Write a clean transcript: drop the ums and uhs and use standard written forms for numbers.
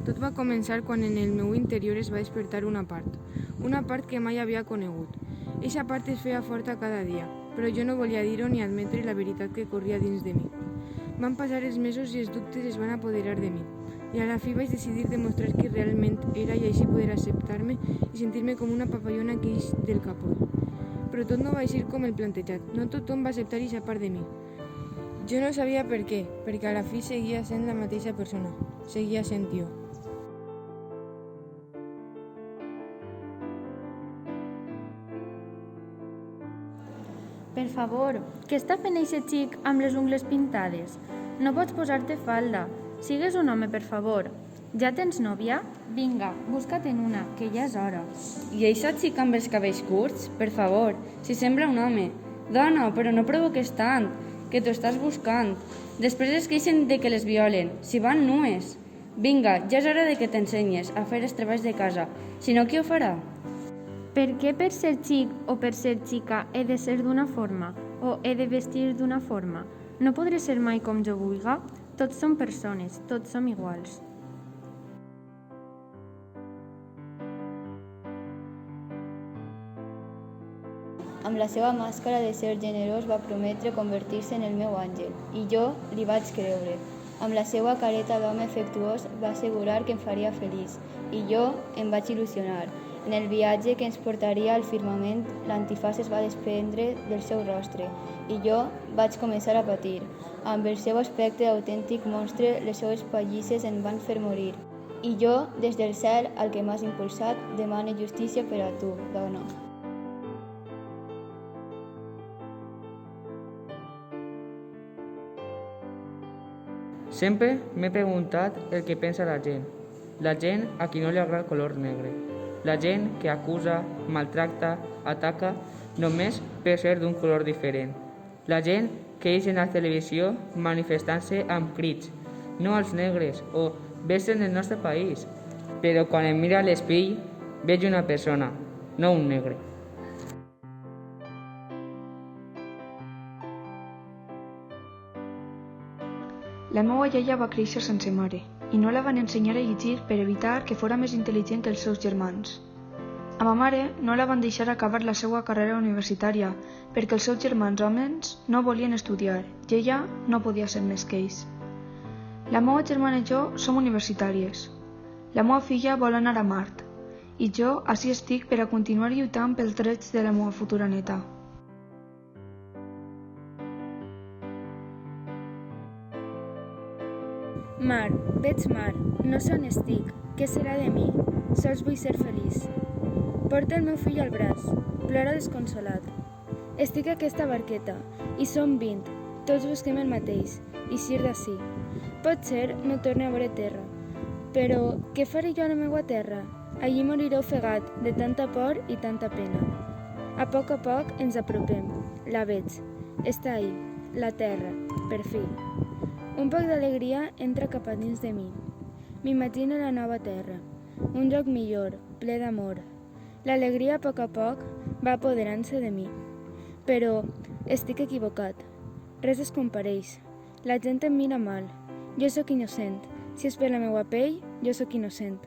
Tot va començar quan en el meu interior es va despertar una part que mai havia conegut. Eixa part es feia forta cada dia, però jo no volia dir-ho ni admetre la veritat que corria dins de mi. Van passar els mesos i els dubtes es van apoderar de mi, i a la fi vaig decidir demostrar qui realment era i així poder acceptar-me i sentir-me com una papallona que ix del capot. Però tot no va eixir com el plantejat, no tothom va acceptar eixa part de mi. Jo no sabia per què, perquè a la fi seguia sent la mateixa persona, seguia sent jo. Per favor, què està fent eixe xic amb les ungles pintades? No pots posar-te falda. Sigues un home, per favor. Ja tens nòvia? Vinga, busca't-en una, que ja és hora. I eixa xica amb els cabells curts? Per favor, si sembla un home. Dona, però no provoques tant, que t'ho estàs buscant. Després es queixen de que les violen, si van nues. Vinga, ja és hora de que t'ensenyes a fer els treballs de casa. Si no, qui ho farà? Per què per ser xic o per ser xica he de ser d'una forma o he de vestir d'una forma? No podré ser mai com jo vulga? Tots som persones, tots som iguals. Amb la seva màscara de ser generós va prometre convertir-se en el meu àngel, i jo li vaig creure. Amb la seva careta d'home afectuós va assegurar que em faria feliç, i jo em vaig il·lusionar. En el viatge que ens portaria al firmament, l'antifaç es va desprendre del seu rostre, i jo vaig començar a patir. Amb el seu aspecte d'autèntic monstre, les seues pallisses em van fer morir. I jo, des del cel, al que m'has impulsat, demane justícia per a tu, dona. Sempre m'he preguntat el que pensa la gent a qui no li agrada el color negre, la gent que acusa, maltracta, ataca només per ser d'un color diferent, la gent que ix en la televisió manifestant-se amb crits, no als negres o vés-se'n del nostre país, però quan em mira a l'espill veig una persona, no un negre. La meva iaia va créixer sense mare i no la van ensenyar a llegir per evitar que fora més intel·ligent que els seus germans. A ma mare no la van deixar acabar la seva carrera universitària perquè els seus germans homes no volien estudiar i ella no podia ser més que ells. La meva germana i jo som universitàries. La meva filla vol anar a Mart i jo així estic per a continuar lluitant pels drets de la meva futura neta. Mar, veig mar, no sé on estic, què serà de mi? Sols vull ser feliç. Porta el meu fill al braç, plora desconsolat. Estic a aquesta barqueta, i som 20, tots busquem el mateix, eixir d'ací. Potser no torne a veure terra, però què faré jo a la meva terra? Allí moriré ofegat de tanta por i tanta pena. A poc ens apropem, la veig, està ahí, la terra, per fi. Un poc d'alegria entra cap a dins de mi. M'imagino la nova terra, un lloc millor, ple d'amor. L'alegria a poc va apoderant-se de mi. Però estic equivocat. Res es compareix. La gent em mira mal. Jo sóc innocent. Si és per la meva pell, jo sóc innocent.